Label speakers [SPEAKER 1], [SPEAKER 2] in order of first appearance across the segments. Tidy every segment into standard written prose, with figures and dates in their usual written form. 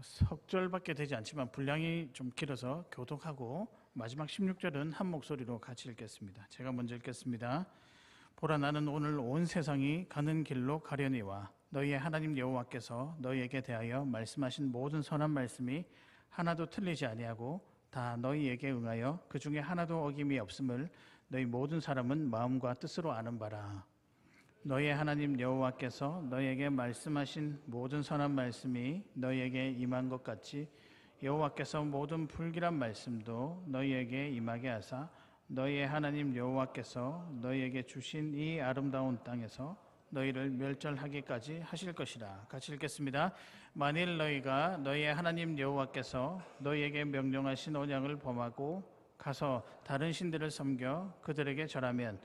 [SPEAKER 1] 석 절밖에 되지 않지만 분량이 좀 길어서 교독하고 마지막 16절은 한 목소리로 같이 읽겠습니다. 제가 먼저 읽겠습니다. 보라, 나는 오늘 온 세상이 가는 길로 가려니와 너희의 하나님 여호와께서 너희에게 대하여 말씀하신 모든 선한 말씀이 하나도 틀리지 아니하고 다 너희에게 응하여 그 중에 하나도 어김이 없음을 너희 모든 사람은 마음과 뜻으로 아는 바라. 너희의 하나님 여호와께서 너희에게 말씀하신 모든 선한 말씀이 너희에게 임한 것 같이 여호와께서 모든 불길한 말씀도 너희에게 임하게 하사 너희의 하나님 여호와께서 너희에게 주신 이 아름다운 땅에서 너희를 멸절하기까지 하실 것이라. 같이 읽겠습니다. 만일 너희가 너희의 하나님 여호와께서 너희에게 명령하신 언약을 범하고 가서 다른 신들을 섬겨 그들에게 절하면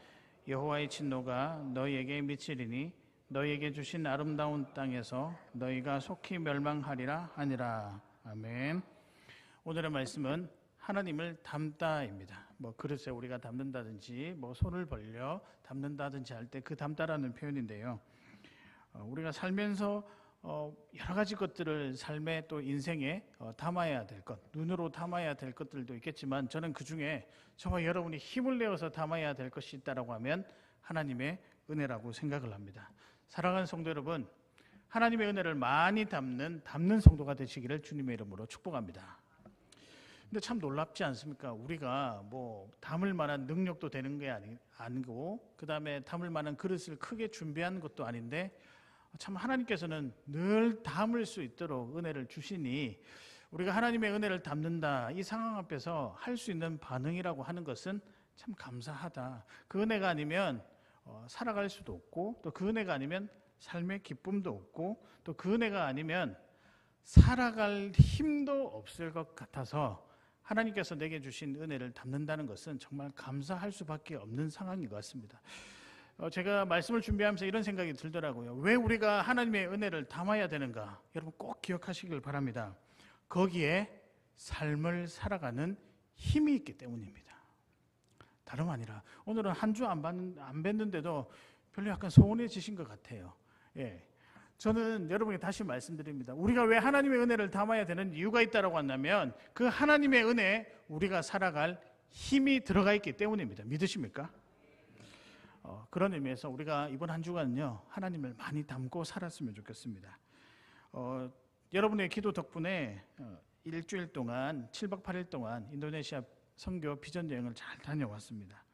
[SPEAKER 1] 여호와의 진노가 너희에게 미치리니 너희에게 주신 아름다운 땅에서 너희가 속히 멸망하리라 하니라. 아멘. 오늘의 말씀은 하나님을 닮다입니다. 그릇에 우리가 담는다든지 손을 벌려 담는다든지 할 때 그 담다라는 표현인데요. 우리가 살면서 여러 가지 것들을 삶의 또 인생에 담아야 될 것, 눈으로 담아야 될 것들도 있겠지만 저는 그 중에 저와 여러분이 힘을 내어서 담아야 될 것이 있다라고 하면 하나님의 은혜라고 생각을 합니다. 사랑하는 성도 여러분, 하나님의 은혜를 많이 담는 성도가 되시기를 주님의 이름으로 축복합니다. 근데 참 놀랍지 않습니까? 우리가 담을 만한 능력도 되는 게 아니고 그 다음에 담을 만한 그릇을 크게 준비한 것도 아닌데 참 하나님께서는 늘 담을 수 있도록 은혜를 주시니 우리가 하나님의 은혜를 담는다, 이 상황 앞에서 할 수 있는 반응이라고 하는 것은 참 감사하다. 그 은혜가 아니면 살아갈 수도 없고 또 그 은혜가 아니면 삶의 기쁨도 없고 또 그 은혜가 아니면 살아갈 힘도 없을 것 같아서 하나님께서 내게 주신 은혜를 담는다는 것은 정말 감사할 수밖에 없는 상황인 것 같습니다. 제가 말씀을 준비하면서 이런 생각이 들더라고요. 왜 우리가 하나님의 은혜를 담아야 되는가? 여러분 꼭 기억하시길 바랍니다. 거기에 삶을 살아가는 힘이 있기 때문입니다. 다름 아니라 오늘은 한 주 안 뵀는데도 별로 약간 소원해지신 것 같아요. 저는 여러분에게 다시 말씀드립니다. 우리가 왜 하나님의 은혜를 담아야 되는 이유가 있다고 한다면 그 하나님의 은혜에 우리가 살아갈 힘이 들어가 있기 때문입니다. 믿으십니까? 그런 의미에서 우리가 이번 한 주간은요 하나님을 많이 담고 살았으면 좋겠습니다. 여러분의 기도 덕분에 일주일 동안 7박 8일 동안 인도네시아 선교 비전 여행을 잘 다녀왔습니다.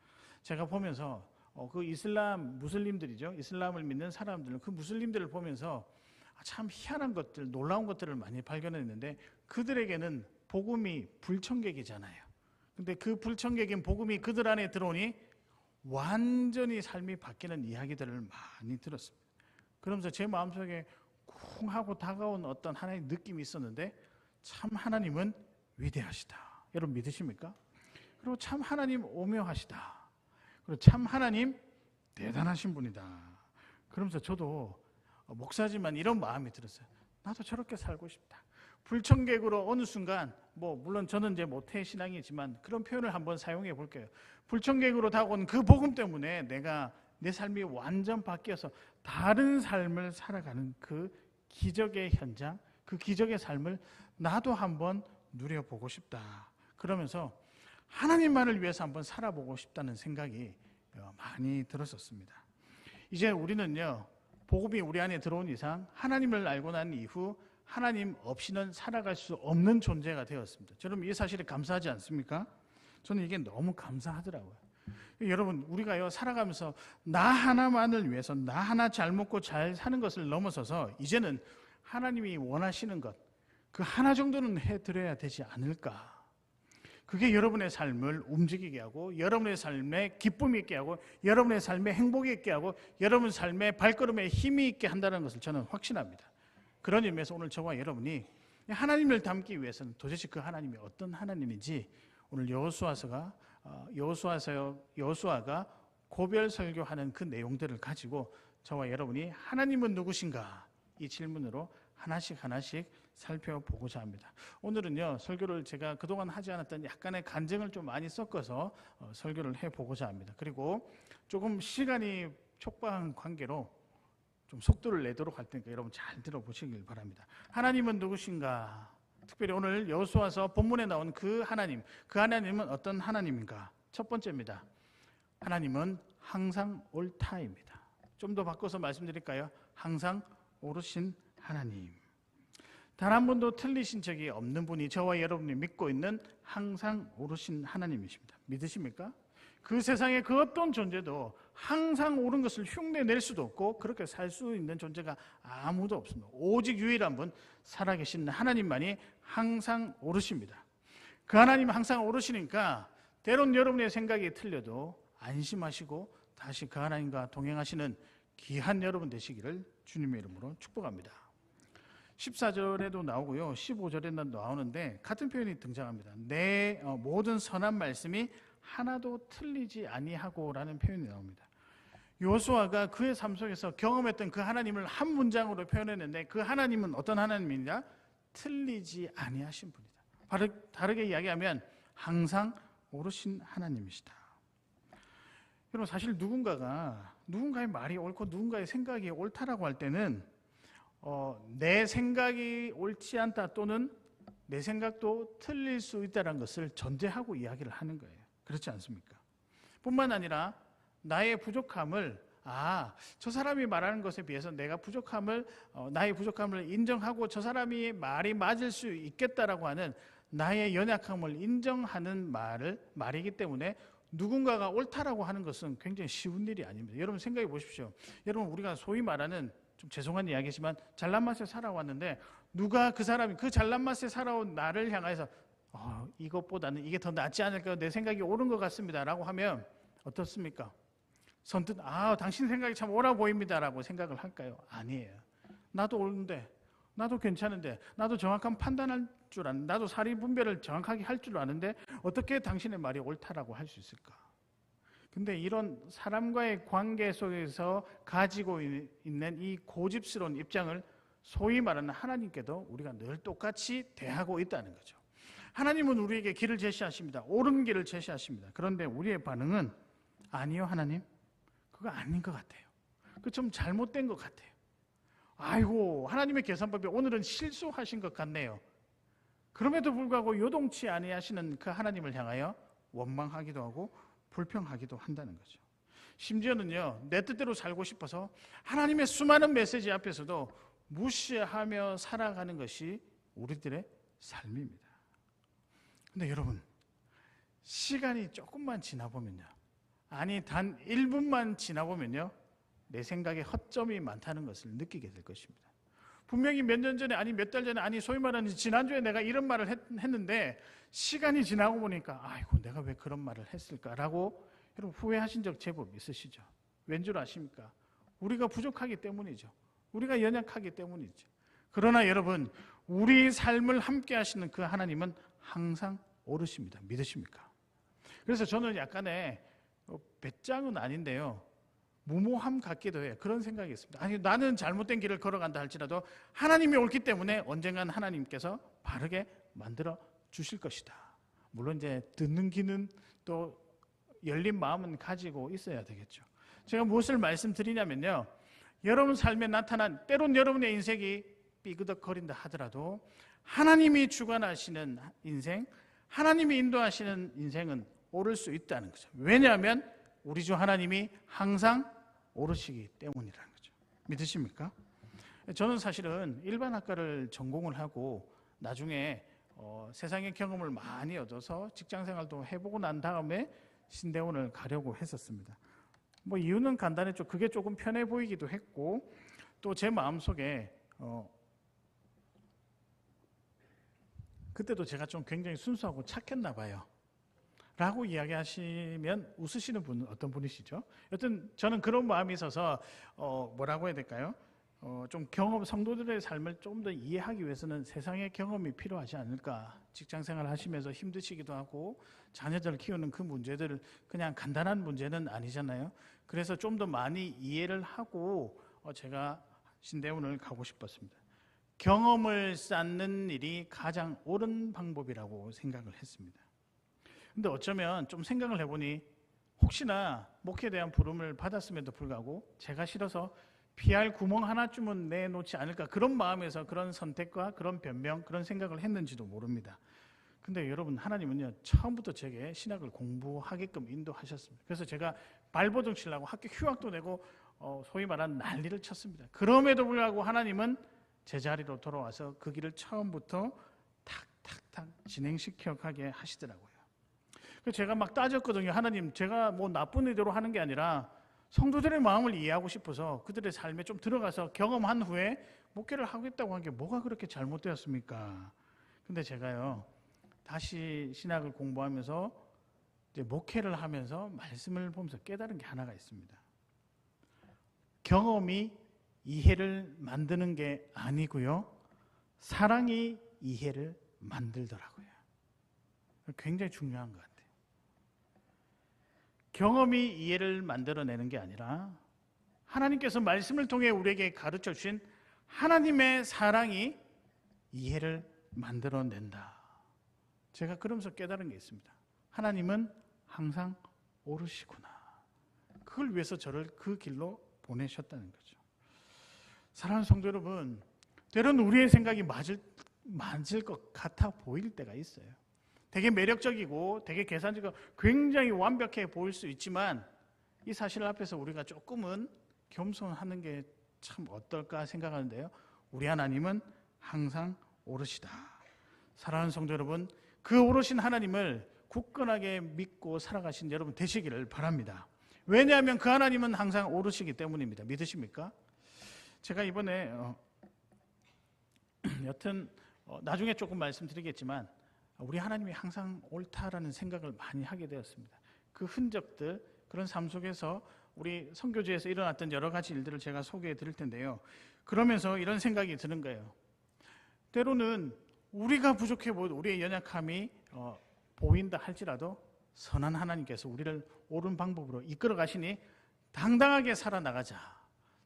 [SPEAKER 1] 제가 보면서 그 이슬람 무슬림들이죠. 이슬람을 믿는 사람들은 그 무슬림들을 보면서 참 희한한 것들, 놀라운 것들을 많이 발견했는데 그들에게는 복음이 불청객이잖아요. 근데 그 불청객인 복음이 그들 안에 들어오니 완전히 삶이 바뀌는 이야기들을 많이 들었습니다. 그러면서 제 마음속에 쿵 하고 다가온 어떤 하나의 느낌이 있었는데 참 하나님은 위대하시다. 여러분 믿으십니까? 그리고 참 하나님 오묘하시다. 그리고 참 하나님 대단하신 분이다. 그러면서 저도 목사지만 이런 마음이 들었어요. 나도 저렇게 살고 싶다. 불청객으로 어느 순간 물론 저는 이제 모태 신앙이지만 그런 표현을 한번 사용해 볼게요. 불청객으로 다가온 그 복음 때문에 내 삶이 완전 바뀌어서 다른 삶을 살아가는 그 기적의 현장, 그 기적의 삶을 나도 한번 누려보고 싶다. 그러면서 하나님만을 위해서 한번 살아보고 싶다는 생각이 많이 들었었습니다. 이제 우리는요 복음이 우리 안에 들어온 이상 하나님을 알고 난 이후 하나님 없이는 살아갈 수 없는 존재가 되었습니다. 여러분 이 사실에 감사하지 않습니까? 저는 이게 너무 감사하더라고요. 여러분 우리가요 살아가면서 나 하나만을 위해서 나 하나 잘 먹고 잘 사는 것을 넘어서서 이제는 하나님이 원하시는 것 그 하나 정도는 해드려야 되지 않을까. 그게 여러분의 삶을 움직이게 하고 여러분의 삶에 기쁨이 있게 하고 여러분의 삶에 행복이 있게 하고 여러분 삶의 발걸음에 힘이 있게 한다는 것을 저는 확신합니다. 그런 의미에서 오늘 저와 여러분이 하나님을 닮기 위해서는 도대체 그 하나님이 어떤 하나님인지 오늘 여호수아가 고별 설교하는 그 내용들을 가지고 저와 여러분이 하나님은 누구신가 이 질문으로 하나씩 살펴보고자 합니다. 오늘은요 설교를 제가 그동안 하지 않았던 약간의 간증을 좀 많이 섞어서 설교를 해보고자 합니다. 그리고 조금 시간이 촉박한 관계로 좀 속도를 내도록 할 테니까 여러분 잘 들어보시길 바랍니다. 하나님은 누구신가? 특별히 오늘 여호수아서 본문에 나온 그 하나님은 어떤 하나님인가? 첫 번째입니다. 하나님은 항상 옳다입니다. 좀 더 바꿔서 말씀드릴까요? 항상 옳으신 하나님. 단 한 번도 틀리신 적이 없는 분이 저와 여러분이 믿고 있는 항상 옳으신 하나님이십니다. 믿으십니까? 그 세상에 그 어떤 존재도 항상 옳은 것을 흉내낼 수도 없고 그렇게 살 수 있는 존재가 아무도 없습니다. 오직 유일한 분, 살아계신 하나님만이 항상 옳으십니다. 그 하나님 항상 옳으시니까 때론 여러분의 생각이 틀려도 안심하시고 다시 그 하나님과 동행하시는 귀한 여러분 되시기를 주님의 이름으로 축복합니다. 14절에도 나오고요, 15절에도 나오는데 같은 표현이 등장합니다. 내 모든 선한 말씀이 하나도 틀리지 아니하고라는 표현이 나옵니다. 여호수아가 그의 삶 속에서 경험했던 그 하나님을 한 문장으로 표현했는데 그 하나님은 어떤 하나님이냐? 틀리지 아니하신 분이다. 다르게 이야기하면 항상 옳으신 하나님이시다. 여러분, 사실 누군가의 말이 옳고 누군가의 생각이 옳다라고 할 때는 내 생각이 옳지 않다 또는 내 생각도 틀릴 수 있다는 것을 전제하고 이야기를 하는 거예요. 그렇지 않습니까? 뿐만 아니라 나의 부족함을 저 사람이 말하는 것에 비해서 내가 나의 부족함을 인정하고 저 사람이 말이 맞을 수 있겠다라고 하는 나의 연약함을 인정하는 말이기 때문에 누군가가 옳다라고 하는 것은 굉장히 쉬운 일이 아닙니다. 여러분 생각해 보십시오. 여러분, 우리가 소위 말하는, 좀 죄송한 이야기지만 잘난 맛에 살아왔는데 누가 그 잘난 맛에 살아온 나를 향해서 이것보다는 이게 더 낫지 않을까요? 내 생각이 옳은 것 같습니다 라고 하면 어떻습니까? 선뜻 당신 생각이 참 옳아 보입니다 라고 생각을 할까요? 아니에요. 나도 옳은데, 나도 괜찮은데, 나도 정확한 판단할 줄 아는데, 나도 사리 분별을 정확하게 할 줄 아는데 어떻게 당신의 말이 옳다라고 할 수 있을까? 근데 이런 사람과의 관계 속에서 가지고 있는 이 고집스러운 입장을 소위 말하는 하나님께도 우리가 늘 똑같이 대하고 있다는 거죠. 하나님은 우리에게 길을 제시하십니다. 옳은 길을 제시하십니다. 그런데 우리의 반응은 아니요, 하나님, 그거 아닌 것 같아요. 그거 좀 잘못된 것 같아요. 아이고, 하나님의 계산법이 오늘은 실수하신 것 같네요. 그럼에도 불구하고 요동치 아니하시는 그 하나님을 향하여 원망하기도 하고 불평하기도 한다는 거죠. 심지어는요, 내 뜻대로 살고 싶어서 하나님의 수많은 메시지 앞에서도 무시하며 살아가는 것이 우리들의 삶입니다. 근데 여러분, 시간이 조금만 지나보면요, 단 1분만 지나보면요, 내 생각에 허점이 많다는 것을 느끼게 될 것입니다. 분명히 몇 년 전에, 몇 달 전에, 소위 말하는 지난주에 내가 이런 말을 했는데 시간이 지나고 보니까 아이고, 내가 왜 그런 말을 했을까라고 여러분 후회하신 적 제법 있으시죠? 왠 줄 아십니까? 우리가 부족하기 때문이죠. 우리가 연약하기 때문이죠. 그러나 여러분, 우리 삶을 함께 하시는 그 하나님은 항상 옳으십니다. 믿으십니까? 그래서 저는 약간의 배짱은 아닌데요, 무모함 같기도 해요. 그런 생각이 있습니다. 나는 잘못된 길을 걸어간다 할지라도 하나님이 옳기 때문에 언젠간 하나님께서 바르게 만들어 주실 것이다. 물론 이제 듣는 귀는 또 열린 마음은 가지고 있어야 되겠죠. 제가 무엇을 말씀드리냐면요, 여러분 삶에 나타난, 때론 여러분의 인생이 삐그덕거린다 하더라도 하나님이 주관하시는 인생, 하나님이 인도하시는 인생은 옳을 수 있다는 거죠. 왜냐하면 우리 주 하나님이 항상 옳으시기 때문이라는 거죠. 믿으십니까? 저는 사실은 일반학과를 전공을 하고 나중에 세상의 경험을 많이 얻어서 직장생활도 해보고 난 다음에 신대원을 가려고 했었습니다. 이유는 간단했죠. 그게 조금 편해 보이기도 했고, 또 제 마음속에 그때도 제가 좀 굉장히 순수하고 착했나 봐요 라고 이야기하시면 웃으시는 분은 어떤 분이시죠? 여튼 저는 그런 마음이 있어서 뭐라고 해야 될까요? 좀 성도들의 삶을 조금 더 이해하기 위해서는 세상의 경험이 필요하지 않을까. 직장생활 하시면서 힘드시기도 하고 자녀들 키우는 그 문제들 그냥 간단한 문제는 아니잖아요. 그래서 좀 더 많이 이해를 하고 제가 신대원을 가고 싶었습니다. 경험을 쌓는 일이 가장 옳은 방법이라고 생각을 했습니다. 근데 어쩌면 좀 생각을 해보니 혹시나 목회에 대한 부름을 받았음에도 불구하고 제가 싫어서 피할 구멍 하나쯤은 내놓지 않을까, 그런 마음에서 그런 선택과 그런 변명, 그런 생각을 했는지도 모릅니다. 근데 여러분, 하나님은요 처음부터 제게 신학을 공부하게끔 인도하셨습니다. 그래서 제가 발버둥 치려고 학교 휴학도 내고 소위 말하는 난리를 쳤습니다. 그럼에도 불구하고 하나님은 제자리로 돌아와서 그 길을 처음부터 탁탁탁 진행시켜 가게 하시더라고요. 그래서 제가 막 따졌거든요. 하나님, 제가 뭐 나쁜 의도로 하는 게 아니라 성도들의 마음을 이해하고 싶어서 그들의 삶에 좀 들어가서 경험한 후에 목회를 하겠다고 한 게 뭐가 그렇게 잘못되었습니까? 근데 제가요 다시 신학을 공부하면서 이제 목회를 하면서 말씀을 보면서 깨달은 게 하나가 있습니다. 경험이 이해를 만드는 게 아니고요, 사랑이 이해를 만들더라고요. 굉장히 중요한 것 같아요. 경험이 이해를 만들어내는 게 아니라 하나님께서 말씀을 통해 우리에게 가르쳐 주신 하나님의 사랑이 이해를 만들어낸다. 제가 그러면서 깨달은 게 있습니다. 하나님은 항상 옳으시구나. 그걸 위해서 저를 그 길로 보내셨다는 거죠. 사랑하는 성도 여러분, 때로는 우리의 생각이 맞을 것 같아 보일 때가 있어요. 되게 매력적이고 되게 계산적이고 굉장히 완벽해 보일 수 있지만 이 사실 앞에서 우리가 조금은 겸손하는 게 참 어떨까 생각하는데요, 우리 하나님은 항상 옳으시다. 사랑하는 성도 여러분, 그 옳으신 하나님을 굳건하게 믿고 살아가신 여러분 되시기를 바랍니다. 왜냐하면 그 하나님은 항상 옳으시기 때문입니다. 믿으십니까? 제가 이번에 여튼 나중에 조금 말씀드리겠지만 우리 하나님이 항상 옳다라는 생각을 많이 하게 되었습니다. 그 흔적들, 그런 삶 속에서 우리 선교지에서 일어났던 여러 가지 일들을 제가 소개해 드릴 텐데요, 그러면서 이런 생각이 드는 거예요. 때로는 우리가 부족해 보여도 우리의 연약함이 보인다 할지라도 선한 하나님께서 우리를 옳은 방법으로 이끌어 가시니 당당하게 살아나가자.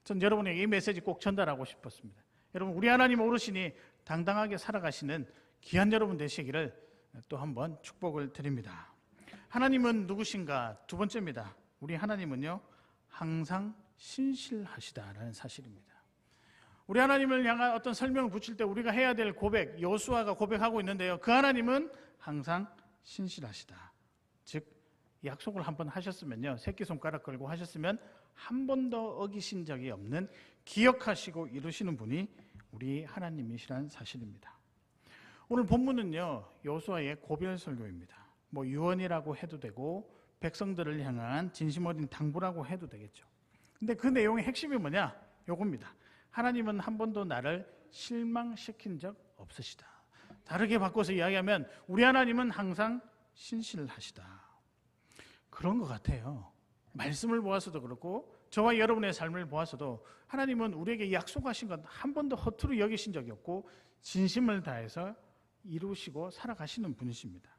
[SPEAKER 1] 전 여러분에게 이 메시지 꼭 전달하고 싶었습니다. 여러분, 우리 하나님 오르시니 당당하게 살아가시는 귀한 여러분 되시기를 또 한번 축복을 드립니다. 하나님은 누구신가? 두 번째입니다. 우리 하나님은요 항상 신실하시다라는 사실입니다. 우리 하나님을 향한 어떤 설명을 붙일 때 우리가 해야 될 고백, 여호수아가 고백하고 있는데요, 그 하나님은 항상 신실하시다. 즉 약속을 한번 하셨으면요, 새끼손가락 걸고 하셨으면 한 번도 어기신 적이 없는, 기억하시고 이루시는 분이 우리 하나님이시라는 사실입니다. 오늘 본문은요 여호수아의 고별 설교입니다. 뭐 유언이라고 해도 되고 백성들을 향한 진심 어린 당부라고 해도 되겠죠. 근데 그 내용의 핵심이 뭐냐? 요겁니다. 하나님은 한 번도 나를 실망시킨 적 없으시다. 다르게 바꿔서 이야기하면 우리 하나님은 항상 신실하시다. 그런 것 같아요. 말씀을 보아서도 그렇고 저와 여러분의 삶을 보아서도 하나님은 우리에게 약속하신 것 한 번도 허투루 여기신 적이 없고 진심을 다해서 이루시고 살아가시는 분이십니다.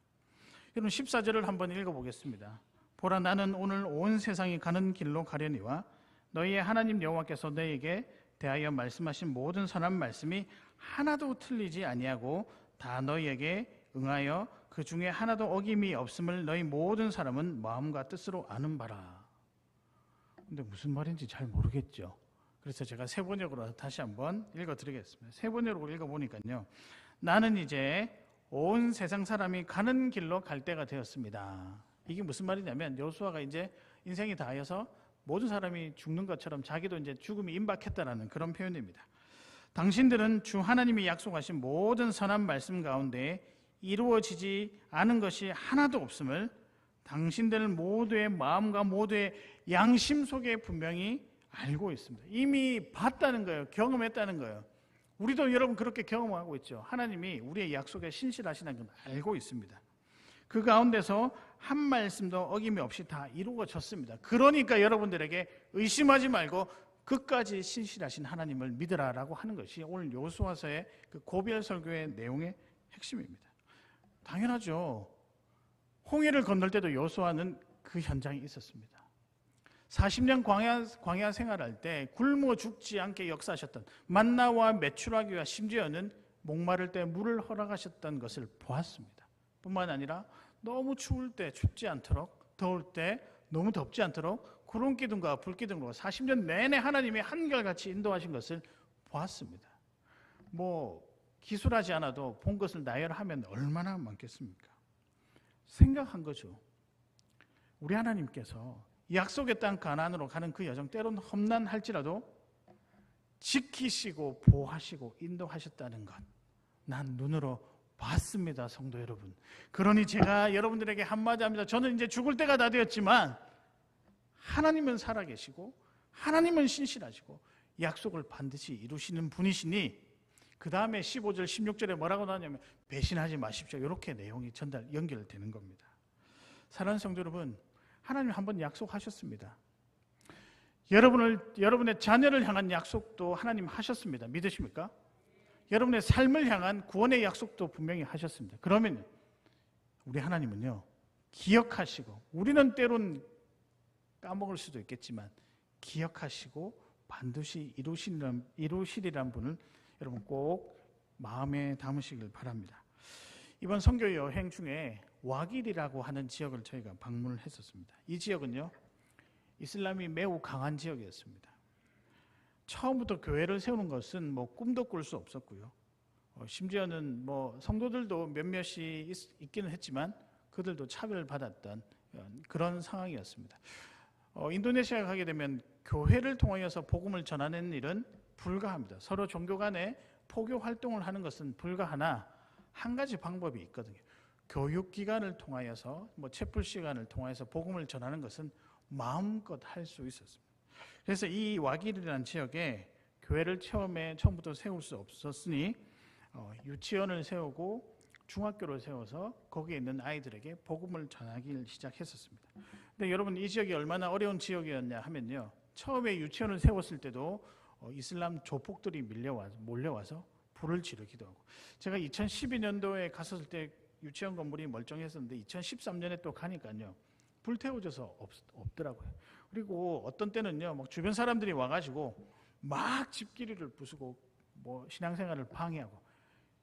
[SPEAKER 1] 여러분 14절을 한번 읽어보겠습니다. 보라, 나는 오늘 온 세상이 가는 길로 가려니와 너희의 하나님 여호와께서 너희에게 대하여 말씀하신 모든 선한 말씀이 하나도 틀리지 아니하고 다 너희에게 응하여 그 중에 하나도 어김이 없음을 너희 모든 사람은 마음과 뜻으로 아는 바라. 근데 무슨 말인지 잘 모르겠죠. 그래서 제가 세 번역으로 다시 한번 읽어드리겠습니다. 세 번역으로 읽어보니까요, 나는 이제 온 세상 사람이 가는 길로 갈 때가 되었습니다. 이게 무슨 말이냐면 여호수아가 이제 인생이 다하여서 모든 사람이 죽는 것처럼 자기도 이제 죽음이 임박했다라는 그런 표현입니다. 당신들은 주 하나님이 약속하신 모든 선한 말씀 가운데 이루어지지 않은 것이 하나도 없음을 당신들 모두의 마음과 모두의 양심 속에 분명히 알고 있습니다. 이미 봤다는 거예요. 경험했다는 거예요. 우리도 여러분 그렇게 경험하고 있죠. 하나님이 우리의 약속에 신실하시다는 걸 알고 있습니다. 그 가운데서 한 말씀도 어김이 없이 다 이루어졌습니다. 그러니까 여러분들에게 의심하지 말고 끝까지 신실하신 하나님을 믿으라라고 하는 것이 오늘 여호수아서의 그 고별 설교의 내용의 핵심입니다. 당연하죠. 홍해를 건널 때도 여호수아는 그 현장에 있었습니다. 40년 광야 생활할 때 굶어 죽지 않게 역사하셨던 만나와 메추라기와 심지어는 목마를 때 물을 허락하셨던 것을 보았습니다. 뿐만 아니라 너무 추울 때 춥지 않도록, 더울 때 너무 덥지 않도록 구름 기둥과 불 기둥으로 40년 내내 하나님이 한결같이 인도하신 것을 보았습니다. 뭐 기술하지 않아도 본 것을 나열하면 얼마나 많겠습니까? 생각한 거죠. 우리 하나님께서 약속의 땅 가나안으로 가는 그 여정 때로는 험난할지라도 지키시고 보호하시고 인도하셨다는 것, 난 눈으로 봤습니다, 성도 여러분. 그러니 제가 여러분들에게 한마디 합니다. 저는 이제 죽을 때가 다 되었지만 하나님은 살아계시고 하나님은 신실하시고 약속을 반드시 이루시는 분이시니, 그 다음에 15절 16절에 뭐라고 나오냐면 배신하지 마십시오, 이렇게 내용이 연결되는 겁니다. 사랑하는 성도 여러분, 하나님 한번 약속하셨습니다. 여러분의 자녀를 향한 약속도 하나님 하셨습니다. 믿으십니까? 여러분의 삶을 향한 구원의 약속도 분명히 하셨습니다. 그러면 우리 하나님은요, 기억하시고, 우리는 때론 까먹을 수도 있겠지만 기억하시고 반드시 이루시리란 분을 여러분 꼭 마음에 담으시길 바랍니다. 이번 선교 여행 중에 와길이라고 하는 지역을 저희가 방문을 했었습니다. 이 지역은요, 이슬람이 매우 강한 지역이었습니다. 처음부터 교회를 세우는 것은 뭐 꿈도 꿀 수 없었고요. 심지어는 뭐 성도들도 몇몇이 있기는 했지만 그들도 차별을 받았던 그런 상황이었습니다. 인도네시아에 가게 되면 교회를 통하여서 복음을 전하는 일은 불가합니다. 서로 종교 간에 포교 활동을 하는 것은 불가하나 한 가지 방법이 있거든요. 교육기관을 통하여서 채플 시간을 통해서 복음을 전하는 것은 마음껏 할 수 있었습니다. 그래서 이 와길이라는 지역에 교회를 처음부터 세울 수 없었으니 유치원을 세우고 중학교를 세워서 거기에 있는 아이들에게 복음을 전하기 시작했었습니다. 근데 여러분, 이 지역이 얼마나 어려운 지역이었냐 하면요, 처음에 유치원을 세웠을 때도 이슬람 조폭들이 몰려와서 불을 지르기도 하고, 제가 2012년도에 갔었을 때 유치원 건물이 멀쩡했었는데 2013년에 또 가니까요, 불태워져서 없더라고요. 그리고 어떤 때는요, 막 주변 사람들이 와가지고 막 집기리를 부수고 신앙생활을 방해하고,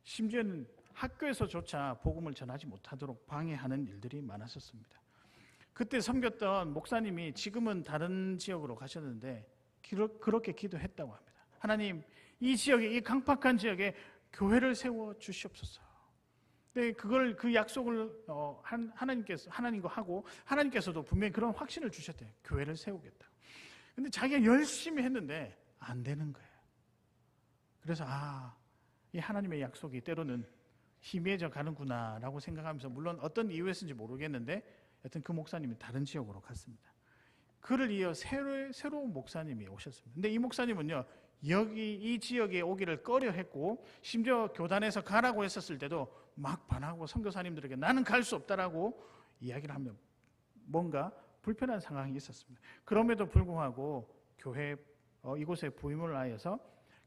[SPEAKER 1] 심지어는 학교에서조차 복음을 전하지 못하도록 방해하는 일들이 많았었습니다. 그때 섬겼던 목사님이 지금은 다른 지역으로 가셨는데 그렇게 기도했다고 합니다. 하나님, 이 지역에, 이 강팍한 지역에 교회를 세워 주시옵소서. 근데 그 약속을 하나님과 하고, 하나님께서도 분명히 그런 확신을 주셨대요. 교회를 세우겠다. 근데 자기가 열심히 했는데 안 되는 거예요. 그래서 이 하나님의 약속이 때로는 희미해져 가는구나라고 생각하면서, 물론 어떤 이유였는지 모르겠는데 여튼 그 목사님이 다른 지역으로 갔습니다. 그를 이어 새로운 목사님이 오셨습니다. 근데 이 목사님은요, 여기 이 지역에 오기를 꺼려했고, 심지어 교단에서 가라고 했었을 때도 막 반하고 선교사님들에게 나는 갈 수 없다라고 이야기를 하면 뭔가 불편한 상황이 있었습니다. 그럼에도 불구하고 이곳에 부임을 하여서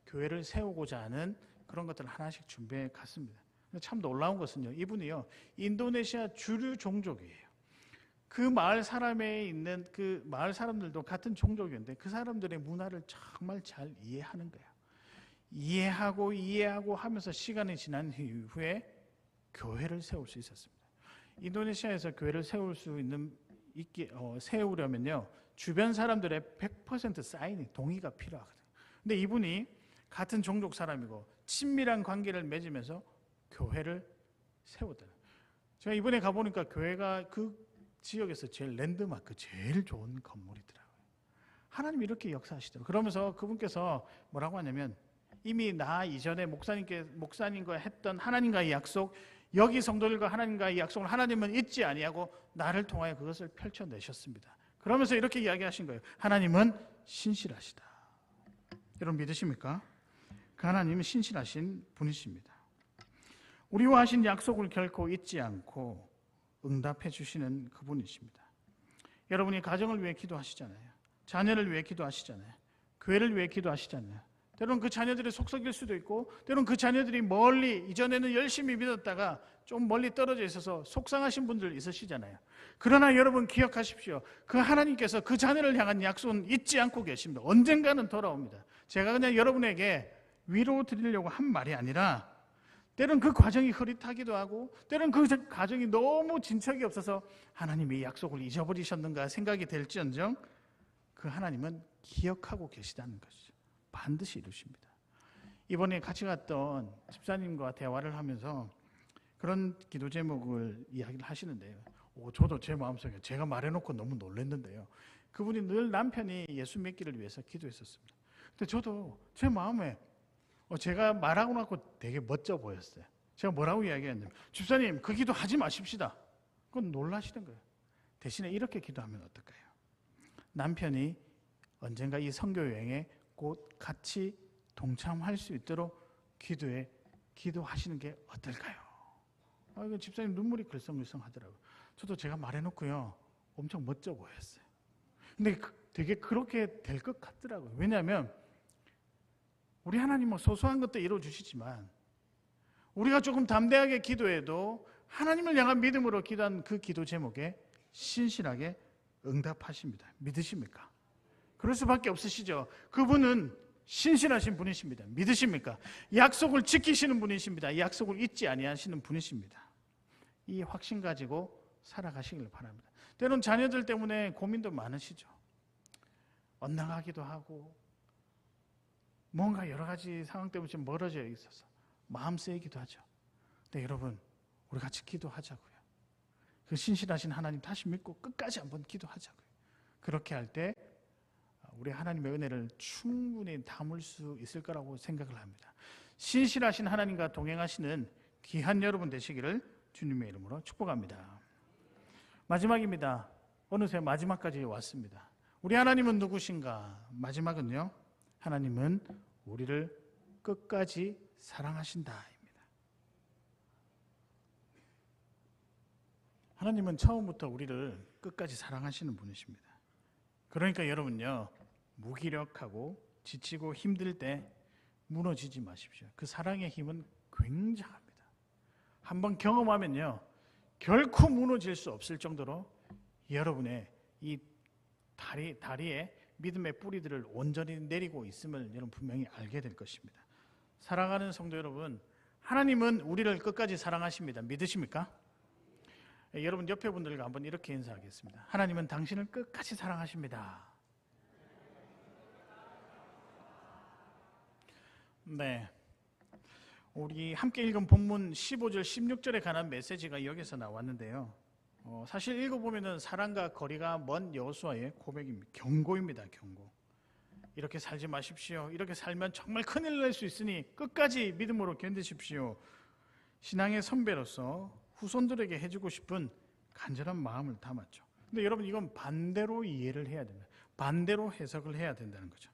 [SPEAKER 1] 교회를 세우고자 하는 그런 것들을 하나씩 준비해 갔습니다. 참 놀라운 것은요, 이분이요, 인도네시아 주류 종족이에요. 그 마을 사람들도 같은 종족이었는데 그 사람들의 문화를 정말 잘 이해하는 거예요. 이해하고 하면서 시간이 지난 이후에 교회를 세울 수 있었습니다. 인도네시아에서 교회를 세우려면요, 주변 사람들의 100% 사인이, 동의가 필요하거든요. 근데 이분이 같은 종족 사람이고 친밀한 관계를 맺으면서 교회를 세웠다. 제가 이번에 가보니까 교회가 그 지역에서 제일 랜드마크, 제일 좋은 건물이더라고요. 하나님이 이렇게 역사하시더라고요. 그러면서 그분께서 뭐라고 하냐면, 이미 나 이전에 목사님과 했던 하나님과의 약속, 여기 성도들과 하나님과의 약속을 하나님은 잊지 아니하고 나를 통하여 그것을 펼쳐내셨습니다. 그러면서 이렇게 이야기하신 거예요. 하나님은 신실하시다. 여러분 믿으십니까? 그 하나님은 신실하신 분이십니다. 우리와 하신 약속을 결코 잊지 않고 응답해 주시는 그분이십니다. 여러분이 가정을 위해 기도하시잖아요. 자녀를 위해 기도하시잖아요. 교회를 위해 기도하시잖아요. 때로는 그 자녀들이 속썩일 수도 있고, 때로는 그 자녀들이 이전에는 열심히 믿었다가 좀 멀리 떨어져 있어서 속상하신 분들 있으시잖아요. 그러나 여러분 기억하십시오. 그 하나님께서 그 자녀를 향한 약속은 잊지 않고 계십니다. 언젠가는 돌아옵니다. 제가 그냥 여러분에게 위로 드리려고 한 말이 아니라, 때로는 그 과정이 흐릿하기도 하고, 때로는 그 과정이 너무 진척이 없어서 하나님이 약속을 잊어버리셨는가 생각이 될지언정, 그 하나님은 기억하고 계시다는 것이죠. 반드시 이루십니다. 이번에 같이 갔던 집사님과 대화를 하면서 그런 기도 제목을 이야기를 하시는데요. 저도 제 마음속에 제가 말해놓고 너무 놀랐는데요. 그분이 늘 남편이 예수 믿기를 위해서 기도했었습니다. 근데 저도 제 마음에 제가 말하고 나고 되게 멋져 보였어요. 제가 뭐라고 이야기했냐면, 집사님 그 기도 하지 마십시다. 그건 놀라시는 거예요. 대신에 이렇게 기도하면 어떨까요? 남편이 언젠가 이 선교 여행에 곧 같이 동참할 수 있도록 기도하시는 게 어떨까요? 이거 집사님 눈물이 글썽글썽 하더라고요. 저도 제가 말해놓고요, 엄청 멋져 보였어요. 근데 되게 그렇게 될 것 같더라고요. 왜냐하면 우리 하나님은 소소한 것도 이루어주시지만 우리가 조금 담대하게 기도해도 하나님을 향한 믿음으로 기도한 그 기도 제목에 신실하게 응답하십니다. 믿으십니까? 그럴 수밖에 없으시죠. 그분은 신실하신 분이십니다. 믿으십니까? 약속을 지키시는 분이십니다. 약속을 잊지 아니하시는 분이십니다. 이 확신 가지고 살아가시길 바랍니다. 때론 자녀들 때문에 고민도 많으시죠. 엇나가기도 하고 뭔가 여러 가지 상황 때문에 좀 멀어져 있어서 마음 쓰이기도 하죠. 근데 여러분, 우리 같이 기도하자고요. 그 신실하신 하나님 다시 믿고 끝까지 한번 기도하자고요. 그렇게 할 때 우리 하나님의 은혜를 충분히 담을 수 있을 거라고 생각을 합니다. 신실하신 하나님과 동행하시는 귀한 여러분 되시기를 주님의 이름으로 축복합니다. 마지막입니다. 어느새 마지막까지 왔습니다. 우리 하나님은 누구신가? 마지막은요, 하나님은 우리를 끝까지 사랑하신다입니다. 하나님은 처음부터 우리를 끝까지 사랑하시는 분이십니다. 그러니까 여러분요, 무기력하고 지치고 힘들 때 무너지지 마십시오. 그 사랑의 힘은 굉장합니다. 한번 경험하면요, 결코 무너질 수 없을 정도로 여러분의 이 다리에 믿음의 뿌리들을 온전히 내리고 있음을 여러분 분명히 알게 될 것입니다. 사랑하는 성도 여러분, 하나님은 우리를 끝까지 사랑하십니다. 믿으십니까? 여러분 옆에 분들과 한번 이렇게 인사하겠습니다. 하나님은 당신을 끝까지 사랑하십니다. 네, 우리 함께 읽은 본문 15절 16절에 관한 메시지가 여기서 나왔는데요, 사실 읽어보면 사랑과 거리가 먼 여호수아의 고백입니다. 경고입니다. 경고. 이렇게 살지 마십시오. 이렇게 살면 정말 큰일 날 수 있으니 끝까지 믿음으로 견디십시오. 신앙의 선배로서 후손들에게 해주고 싶은 간절한 마음을 담았죠. 근데 여러분, 이건 반대로 이해를 해야 된다. 반대로 해석을 해야 된다는 거죠.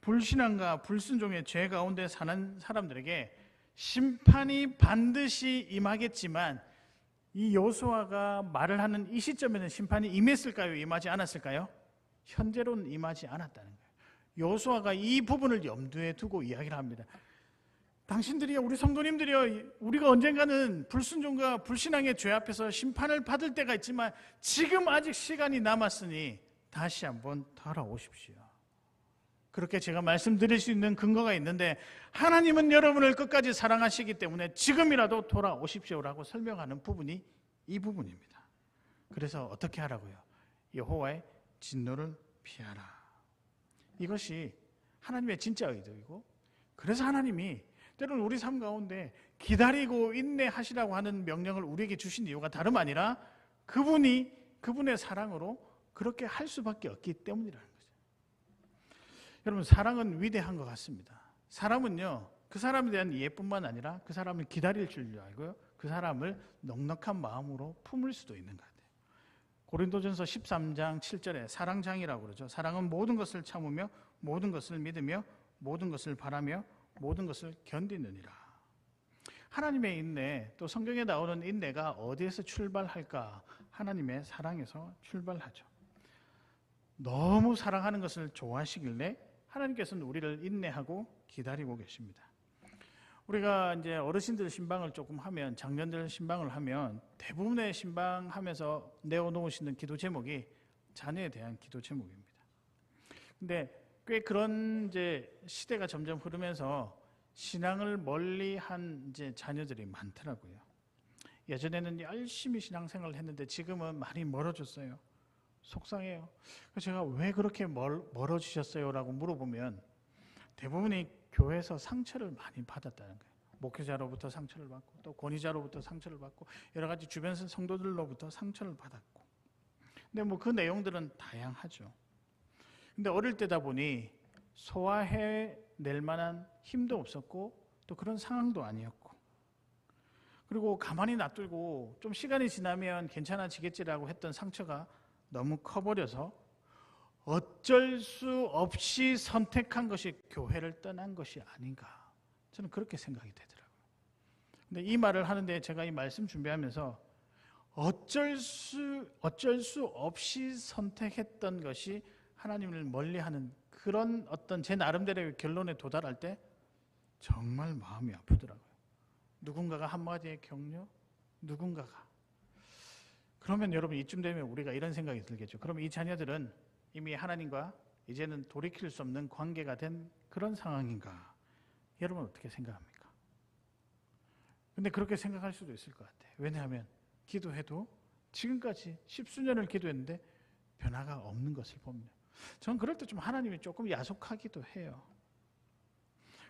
[SPEAKER 1] 불신앙과 불순종의 죄 가운데 사는 사람들에게 심판이 반드시 임하겠지만, 이 여호수아가 말을 하는 이 시점에는 심판이 임했을까요? 임하지 않았을까요? 현재로는 임하지 않았다는 거예요. 여호수아가 이 부분을 염두에 두고 이야기를 합니다. 당신들이요, 우리 성도님들이요, 우리가 언젠가는 불순종과 불신앙의 죄 앞에서 심판을 받을 때가 있지만 지금 아직 시간이 남았으니 다시 한번 돌아오십시오. 그렇게 제가 말씀드릴 수 있는 근거가 있는데, 하나님은 여러분을 끝까지 사랑하시기 때문에 지금이라도 돌아오십시오라고 설명하는 부분이 이 부분입니다. 그래서 어떻게 하라고요? 여호와의 진노를 피하라. 이것이 하나님의 진짜 의도이고, 그래서 하나님이 때로는 우리 삶 가운데 기다리고 인내하시라고 하는 명령을 우리에게 주신 이유가 다름 아니라 그분의 사랑으로 그렇게 할 수밖에 없기 때문이라는 거죠. 여러분, 사랑은 위대한 것 같습니다. 사람은요, 그 사람에 대한 이해뿐만 아니라 그 사람을 기다릴 줄 알고요, 그 사람을 넉넉한 마음으로 품을 수도 있는 것 같아요. 고린도전서 13장 7절에 사랑장이라고 그러죠. 사랑은 모든 것을 참으며 모든 것을 믿으며 모든 것을 바라며 모든 것을 견디느니라. 하나님의 인내, 또 성경에 나오는 인내가 어디에서 출발할까? 하나님의 사랑에서 출발하죠. 너무 사랑하는 것을 좋아하시길래 하나님께서는 우리를 인내하고 기다리고 계십니다. 우리가 이제 어르신들 신방을 조금 하면, 장년들 신방을 하면 대부분의 신방하면서 내어놓으시는 기도 제목이 자녀에 대한 기도 제목입니다. 근데 꽤 그런 이제 시대가 점점 흐르면서 신앙을 멀리한 이제 자녀들이 많더라고요. 예전에는 열심히 신앙생활을 했는데 지금은 많이 멀어졌어요. 속상해요. 그래서 제가 왜 그렇게 멀어지셨어요? 라고 물어보면 대부분이 교회에서 상처를 많이 받았다는 거예요. 목회자로부터 상처를 받고 또 권위자로부터 상처를 받고 여러 가지 주변 성도들로부터 상처를 받았고, 근데 뭐 그 내용들은 다양하죠. 근데 어릴 때다 보니 소화해낼 만한 힘도 없었고 또 그런 상황도 아니었고, 그리고 가만히 놔두고 좀 시간이 지나면 괜찮아지겠지라고 했던 상처가 너무 커버려서 어쩔 수 없이 선택한 것이 교회를 떠난 것이 아닌가, 저는 그렇게 생각이 되더라고요. 근데 이 말을 하는데 제가 이 말씀 준비하면서 어쩔 수 없이 선택했던 것이 하나님을 멀리하는 그런 어떤 제 나름대로의 결론에 도달할 때 정말 마음이 아프더라고요. 누군가가 한마디의 격려, 누군가가. 그러면 여러분 이쯤 되면 우리가 이런 생각이 들겠죠. 그럼 이 자녀들은 이미 하나님과 이제는 돌이킬 수 없는 관계가 된 그런 상황인가? 여러분 어떻게 생각합니까? 근데 그렇게 생각할 수도 있을 것 같아요. 왜냐하면 기도해도 지금까지 십수년을 기도했는데 변화가 없는 것을 봅니다. 저는 그럴 때 좀 하나님이 조금 야속하기도 해요.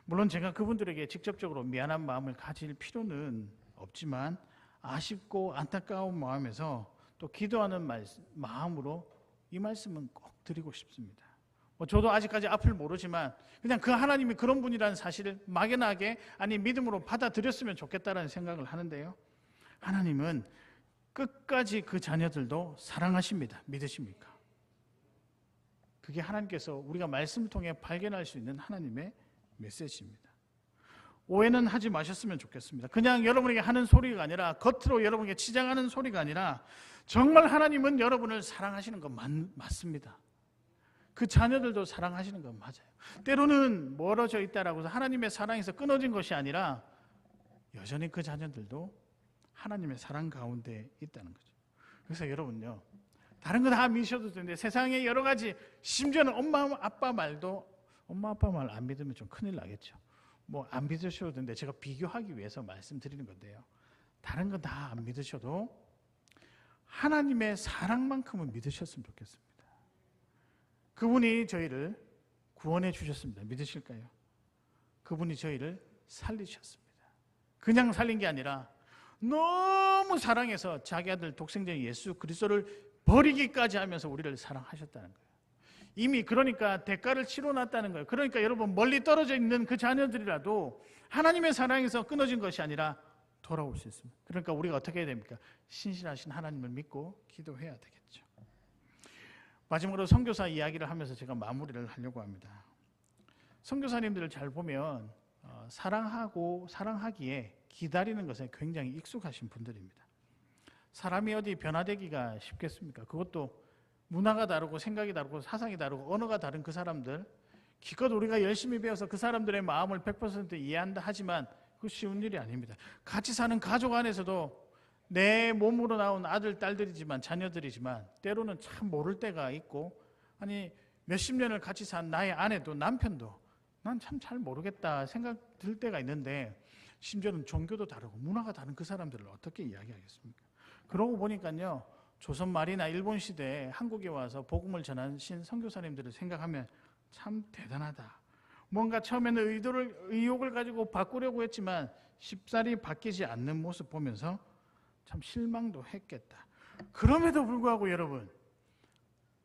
[SPEAKER 1] 물론 제가 그분들에게 직접적으로 미안한 마음을 가질 필요는 없지만 아쉽고 안타까운 마음에서 또 기도하는 마음으로 이 말씀은 꼭 드리고 싶습니다. 저도 아직까지 앞을 모르지만 그냥 그 하나님이 그런 분이라는 사실을 막연하게 아니 믿음으로 받아들였으면 좋겠다는 생각을 하는데요. 하나님은 끝까지 그 자녀들도 사랑하십니다. 믿으십니까? 그게 하나님께서 우리가 말씀을 통해 발견할 수 있는 하나님의 메시지입니다. 오해는 하지 마셨으면 좋겠습니다. 그냥 여러분에게 하는 소리가 아니라 겉으로 여러분에게 치장하는 소리가 아니라 정말 하나님은 여러분을 사랑하시는 건 맞습니다. 그 자녀들도 사랑하시는 건 맞아요. 때로는 멀어져 있다라고 해서 하나님의 사랑에서 끊어진 것이 아니라 여전히 그 자녀들도 하나님의 사랑 가운데 있다는 거죠. 그래서 여러분요, 다른 거 다 믿으셔도 되는데 세상에 여러 가지, 심지어는 엄마 아빠 말 안 믿으면 좀 큰일 나겠죠. 뭐 안 믿으셔도 되는데 제가 비교하기 위해서 말씀드리는 건데요. 다른 거 다 안 믿으셔도 하나님의 사랑만큼은 믿으셨으면 좋겠습니다. 그분이 저희를 구원해 주셨습니다. 믿으실까요? 그분이 저희를 살리셨습니다. 그냥 살린 게 아니라 너무 사랑해서 자기 아들 독생자 예수 그리스도를 버리기까지 하면서 우리를 사랑하셨다는 거예요. 이미 그러니까 대가를 치러놨다는 거예요. 그러니까 여러분 멀리 떨어져 있는 그 자녀들이라도 하나님의 사랑에서 끊어진 것이 아니라 돌아올 수 있습니다. 그러니까 우리가 어떻게 해야 됩니까? 신실하신 하나님을 믿고 기도해야 되겠죠. 마지막으로 선교사 이야기를 하면서 제가 마무리를 하려고 합니다. 선교사님들을 잘 보면 사랑하기에 기다리는 것에 굉장히 익숙하신 분들입니다. 사람이 어디 변화되기가 쉽겠습니까? 그것도 문화가 다르고 생각이 다르고 사상이 다르고 언어가 다른 그 사람들, 기껏 우리가 열심히 배워서 그 사람들의 마음을 100% 이해한다 하지만 그 쉬운 일이 아닙니다. 같이 사는 가족 안에서도 내 몸으로 나온 아들, 딸들이지만 자녀들이지만 때로는 참 모를 때가 있고, 아니 몇십 년을 같이 산 나의 아내도 남편도 난 참 잘 모르겠다 생각 들 때가 있는데, 심지어는 종교도 다르고 문화가 다른 그 사람들을 어떻게 이야기하겠습니까? 그러고 보니까요, 조선 말이나 일본 시대에 한국에 와서 복음을 전하신 선교사님들을 생각하면 참 대단하다. 뭔가 처음에는 의욕을 가지고 바꾸려고 했지만 쉽사리 바뀌지 않는 모습 보면서 참 실망도 했겠다. 그럼에도 불구하고 여러분,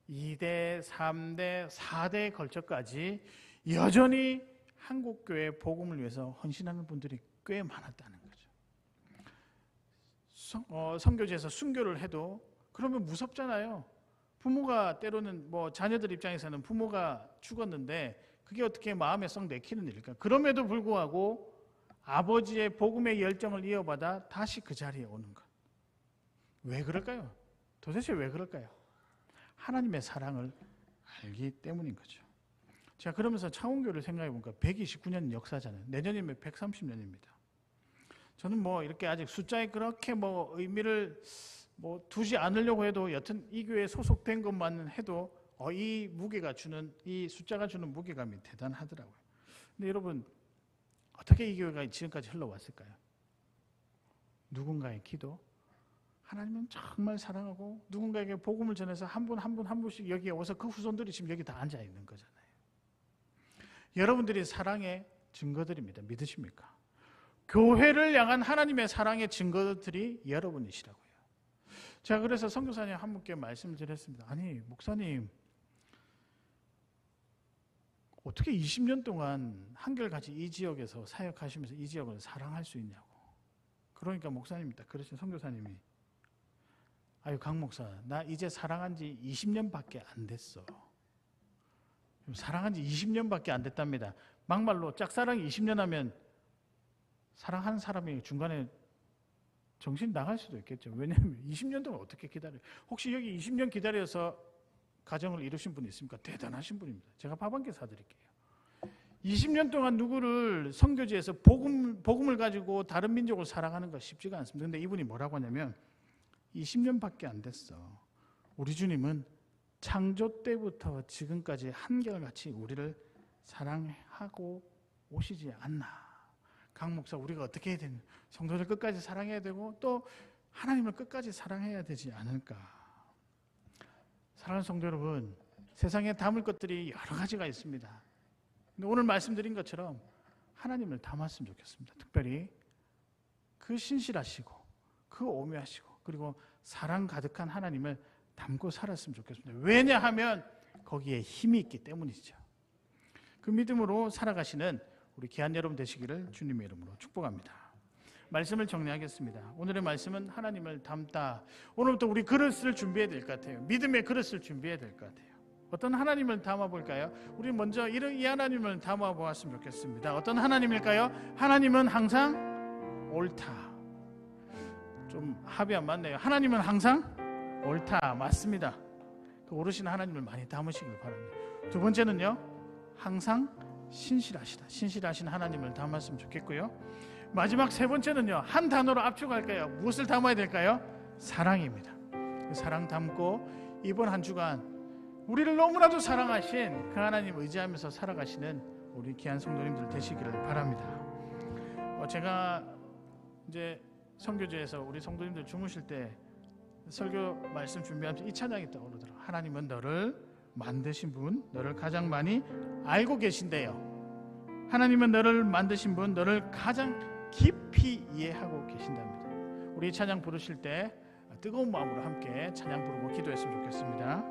[SPEAKER 1] 2대, 3대, 4대에 걸쳐까지 여전히 한국교회 복음을 위해서 헌신하는 분들이 꽤 많았다는 거죠. 선교지에서 순교를 해도 그러면 무섭잖아요. 부모가 때로는 자녀들 입장에서는 부모가 죽었는데 그게 어떻게 마음에 썩 내키는 일일까? 그럼에도 불구하고 아버지의 복음의 열정을 이어받아 다시 그 자리에 오는 것. 왜 그럴까요? 도대체 왜 그럴까요? 하나님의 사랑을 알기 때문인 거죠. 제가 그러면서 창원교를 생각해 보니까 129년 역사잖아요. 내년이면 130년입니다. 저는 이렇게 아직 숫자에 그렇게 의미를 두지 않으려고 해도 여튼 이 교회에 소속된 것만 해도 이 숫자가 주는 무게감이 대단하더라고요. 근데 여러분, 어떻게 이 교회가 지금까지 흘러왔을까요? 누군가의 기도, 하나님은 정말 사랑하고 누군가에게 복음을 전해서 한 분 한 분씩 여기에 와서 그 후손들이 지금 여기 다 앉아 있는 거잖아요. 여러분들이 사랑의 증거들입니다. 믿으십니까? 교회를 향한 하나님의 사랑의 증거들이 여러분이시라고요. 제가 그래서 선교사님 한 분께 말씀을 드렸습니다. 아니 목사님 어떻게 20년 동안 한결같이 이 지역에서 사역하시면서 이 지역을 사랑할 수 있냐고. 그러니까 목사님입니다. 그러신 선교사님이 아유 강 목사 나 이제 사랑한 지 20년밖에 안 됐어. 사랑한 지 20년밖에 안 됐답니다. 막말로 짝사랑이 20년 하면 사랑하는 사람이 중간에 정신 나갈 수도 있겠죠. 왜냐하면 20년 동안 어떻게 기다려요? 혹시 여기 20년 기다려서 가정을 이루신 분이 있습니까? 대단하신 분입니다. 제가 밥 한 개 사드릴게요. 20년 동안 누구를 선교지에서 복음을 가지고 다른 민족을 사랑하는 거 쉽지가 않습니다. 그런데 이분이 뭐라고 하냐면 20년밖에 안 됐어. 우리 주님은 창조 때부터 지금까지 한결같이 우리를 사랑하고 오시지 않나. 강 목사 우리가 어떻게 해야 되는? 성도를 끝까지 사랑해야 되고 또 하나님을 끝까지 사랑해야 되지 않을까. 사랑하는 성도 여러분, 세상에 담을 것들이 여러 가지가 있습니다. 근데 오늘 말씀드린 것처럼 하나님을 담았으면 좋겠습니다. 특별히 그 신실하시고 그 오묘하시고 그리고 사랑 가득한 하나님을 담고 살았으면 좋겠습니다. 왜냐하면 거기에 힘이 있기 때문이죠. 그 믿음으로 살아가시는 우리 귀한 여러분 되시기를 주님의 이름으로 축복합니다. 말씀을 정리하겠습니다. 오늘의 말씀은 하나님을 담다. 오늘부터 우리 그릇을 준비해야 될 것 같아요. 믿음의 그릇을 준비해야 될 것 같아요. 어떤 하나님을 담아볼까요? 우리 먼저 이 하나님을 담아보았으면 좋겠습니다. 어떤 하나님일까요? 하나님은 항상 옳다. 좀 합이 안 맞네요. 하나님은 항상 옳다. 맞습니다. 그 오르신 하나님을 많이 담으시길 바랍니다. 두 번째는요, 항상 신실하시다. 신실하신 하나님을 담았으면 좋겠고요. 마지막 세 번째는요, 한 단어로 압축할까요? 무엇을 담아야 될까요? 사랑입니다. 그 사랑 담고 이번 한 주간 우리를 너무나도 사랑하신 그 하나님 의지하면서 살아가시는 우리 귀한 성도님들 되시기를 바랍니다. 제가 이제 선교제에서 우리 성도님들 주무실 때 설교 말씀 준비하면서 이 찬양이 떠오르더라고요. 하나님은 너를 만드신 분, 너를 가장 많이 알고 계신대요. 하나님은 너를 만드신 분, 너를 가장 깊이 이해하고 계신답니다. 우리 찬양 부르실 때 뜨거운 마음으로 함께 찬양 부르고 기도했으면 좋겠습니다.